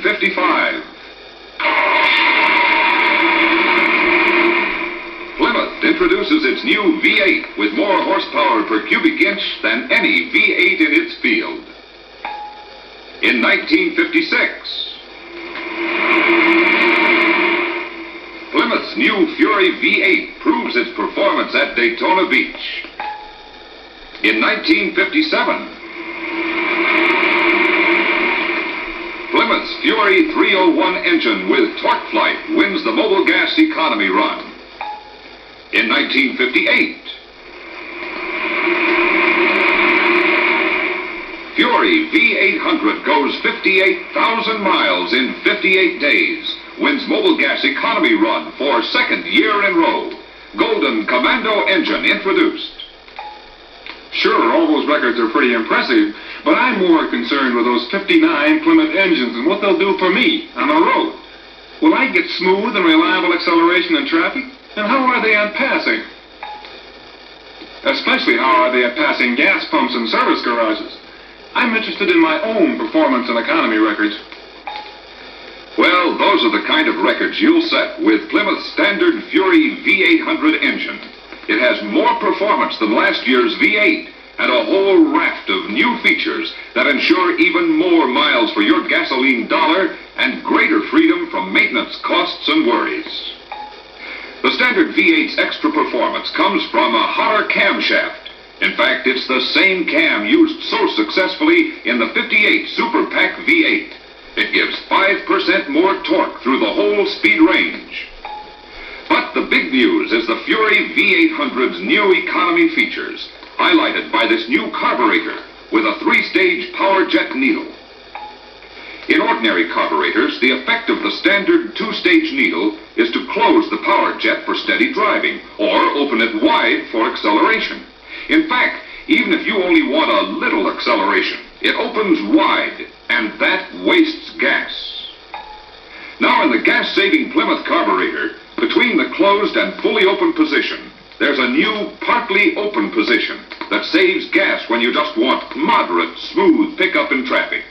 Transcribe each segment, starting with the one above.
1955. Plymouth introduces its new V8 with more horsepower per cubic inch than any V8 in its field. In 1956, Plymouth's new Fury V8 proves its performance at Daytona Beach. In 1957, Plymouth's Fury 301 engine with torque flight wins the mobile gas economy run. In 1958, Fury V800 goes 58,000 miles in 58 days, wins mobile gas economy run for second year in row. Golden Commando engine introduced. Sure, all those records are pretty impressive, but I'm more concerned with those 59 Plymouth engines and what they'll do for me on the road. Will I get smooth and reliable acceleration in traffic? And how are they on passing? Especially how are they at passing gas pumps and service garages? I'm interested in my own performance and economy records. Well, those are the kind of records you'll set with Plymouth's standard Fury V800 engine. It has more performance than last year's V8 and a whole raft of new features that ensure even more miles for your gasoline dollar and greater freedom from maintenance costs and worries. The standard V8's extra performance comes from a hotter camshaft. In fact, it's the same cam used so successfully in the 58 Super Pack V8. It gives 5% more torque through the whole speed range. But the big news is the Fury V800's new economy features, highlighted by this new carburetor with a 3-stage power jet needle. In ordinary carburetors, the effect of the standard 2-stage needle is to close the power jet for steady driving or open it wide for acceleration. In fact, even if you only want a little acceleration, it opens wide, and that wastes gas. Now in the gas-saving Plymouth carburetor, between the closed and fully open position, there's a new partly open position that saves gas when you just want moderate, smooth pickup in traffic.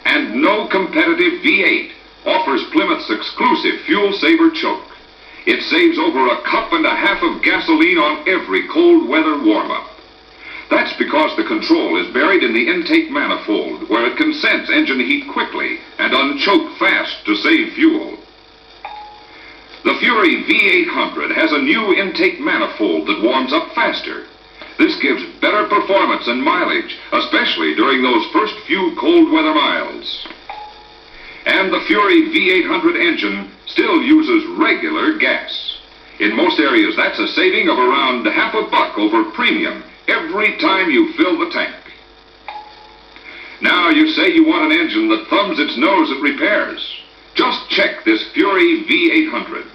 And no competitive V8 offers Plymouth's exclusive fuel saver choke. It saves over a cup and a half of gasoline on every cold weather warm-up. That's because the control is buried in the intake manifold, where it can sense engine heat quickly and unchoke fast to save fuel. The Fury V800 has a new intake manifold that warms up faster. This gives better performance and mileage, especially during those first few cold weather miles. And the Fury V800 engine still uses regular gas. In most areas, that's a saving of around half a buck over premium every time you fill the tank. Now you say you want an engine that thumbs its nose at repairs. Just check this Fury V800.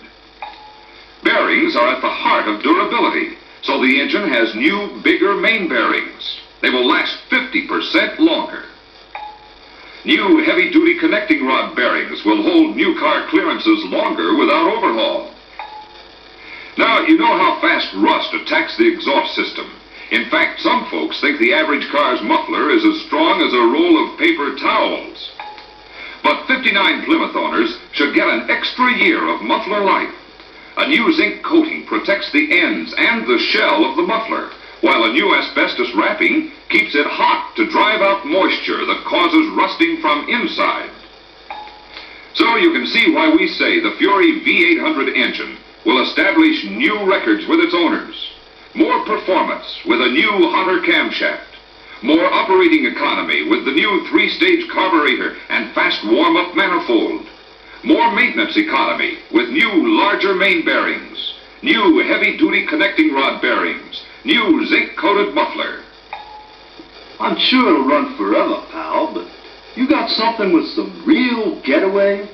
Bearings are at the heart of durability, so the engine has new, bigger main bearings. They will last 50% longer. New heavy-duty connecting rod bearings will hold new car clearances longer without overhaul. Now, you know how fast rust attacks the exhaust system. In fact, some folks think the average car's muffler is as strong as a roll of paper towels. But 59 Plymouth owners should get an extra year of muffler life. A new zinc coating protects the ends and the shell of the muffler, while a new asbestos wrapping keeps it hot to drive out moisture that causes rusting from inside. So you can see why we say the Fury V800 engine will establish new records with its owners. More performance with a new hotter camshaft. More operating economy with the new 3-stage carburetor and fast warm-up manifold. More maintenance economy with new larger main bearings. New heavy-duty connecting rod bearings. New zinc-coated muffler. I'm sure it'll run forever, pal, but you got something with some real getaway?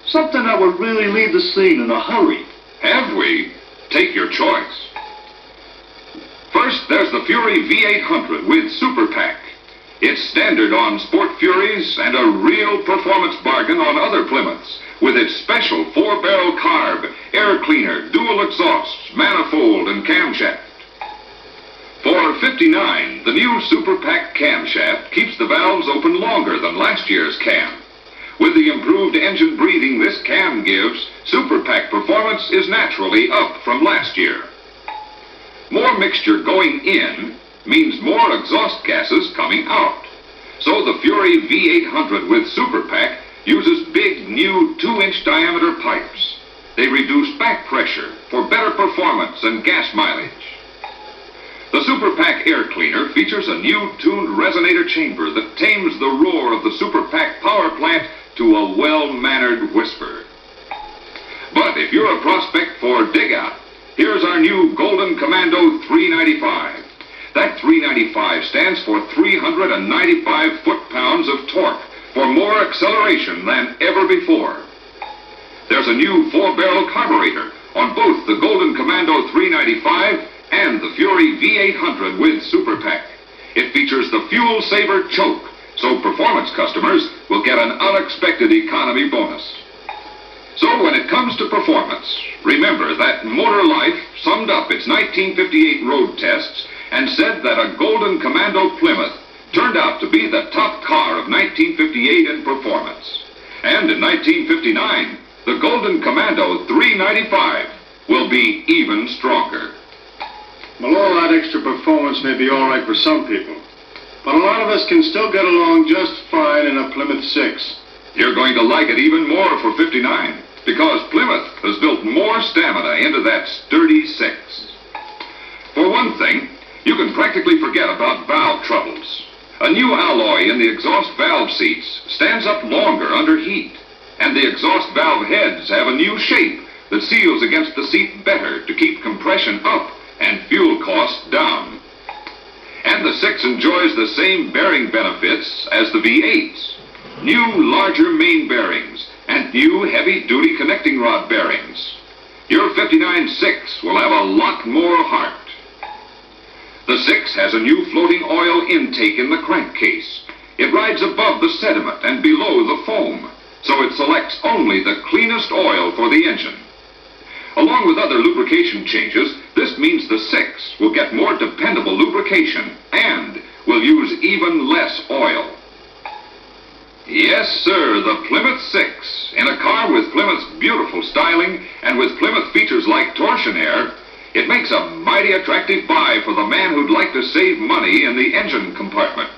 Something that would really leave the scene in a hurry. Have we? Take your choice. First, there's the Fury V800 with Super Pack. It's standard on Sport Furies and a real performance bargain on other Plymouths with its special 4-barrel carb, air cleaner, dual exhausts, manifold, and camshaft. For $59, the new Super Pack camshaft keeps the valves open longer than last year's cam. With the improved engine breathing this cam gives, Super Pack performance is naturally up from last year. More mixture going in means more exhaust gases coming out. So the Fury V800 with Super Pack uses big new 2-inch diameter pipes. They reduce back pressure for better performance and gas mileage. The Super Pack air cleaner features a new tuned resonator chamber that tames the roar of the Super Pack power plant to a well-mannered whisper. But if you're a prospect for dig out, here's our new Golden Commando 395. That 395 stands for 395 foot-pounds of torque for more acceleration than ever before. There's a new 4-barrel carburetor on both the Golden Commando 395 and the Fury V800 with Super Pack. It features the Fuel Saver choke, so performance customers will get an unexpected economy bonus. So when it comes to performance, remember that Motor Life summed up its 1958 road tests and said that a Golden Commando Plymouth turned out to be the top car of 1958 in performance. And in 1959, the Golden Commando 395 will be even stronger. Well, all that extra performance may be all right for some people, but a lot of us can still get along just fine in a Plymouth 6. You're going to like it even more for 59, because Plymouth has built more stamina into that sturdy 6. For one thing, you can practically forget about valve troubles. A new alloy in the exhaust valve seats stands up longer under heat, and the exhaust valve heads have a new shape that seals against the seat better to keep compression up and fuel costs down. And the 6 enjoys the same bearing benefits as the V8s. New, larger main bearings and new heavy-duty connecting rod bearings. Your 59-6 will have a lot more heart. The 6 has a new floating oil intake in the crankcase. It rides above the sediment and below the foam, so it selects only the cleanest oil for the engine. Along with other lubrication changes, this means the 6 will get more dependable lubrication and will use even less oil. Yes, sir, the Plymouth 6. In a car with Plymouth's beautiful styling and with Plymouth features like torsion air, it makes a mighty attractive buy for the man who'd like to save money in the engine compartment.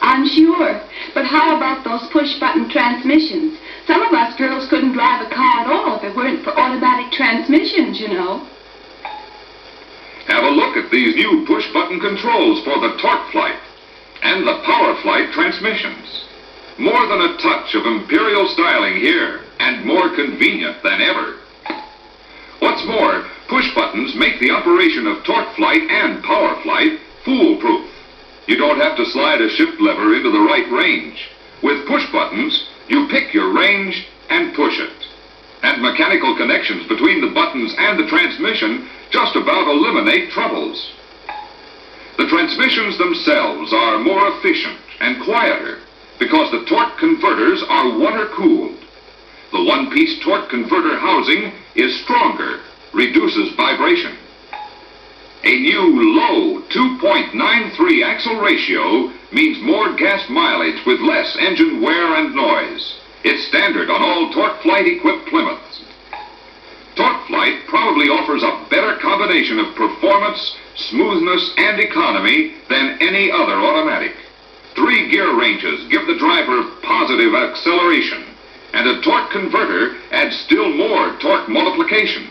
I'm sure. But how about those push-button transmissions? Some of us girls couldn't drive a car at all if it weren't for automatic transmissions, you know. Have a look at these new push-button controls for the Torque Flight and the Power Flight transmissions. More than a touch of imperial styling here, and more convenient than ever. What's more, push buttons make the operation of Torque Flight and Power Flight foolproof. You don't have to slide a shift lever into the right range. With push buttons, you pick your range and push it. And mechanical connections between the buttons and the transmission just about eliminate troubles. The transmissions themselves are more efficient and quieter because the torque converters are water-cooled. The one-piece torque converter housing is stronger, reduces vibration. A new low 2.93 axle ratio means more gas mileage with less engine wear and noise. It's standard on all Torque Flight-equipped Plymouths. Torque Flight probably offers a better combination of performance, smoothness, and economy than any other automatic. 3 gear ranges give the driver positive acceleration, and a torque converter adds still more torque multiplication.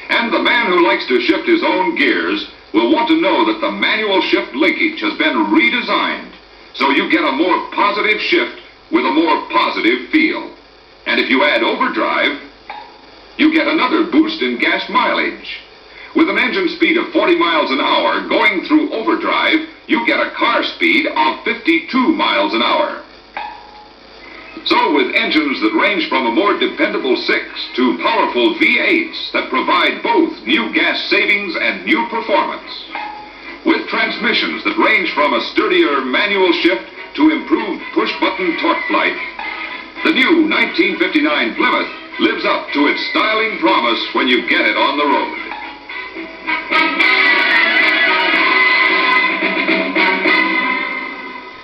And the man who likes to shift his own gears will want to know that the manual shift linkage has been redesigned, so you get a more positive shift with a more positive feel. And if you add overdrive, you get another boost in gas mileage. With an engine speed of 40 miles an hour going through overdrive, you get a car speed of 52 miles an hour. So with engines that range from a more dependable 6 to powerful V8s that provide both new gas savings and new performance. With transmissions that range from a sturdier manual shift to improved push-button torque flight, the new 1959 Plymouth lives up to its styling promise when you get it on the road.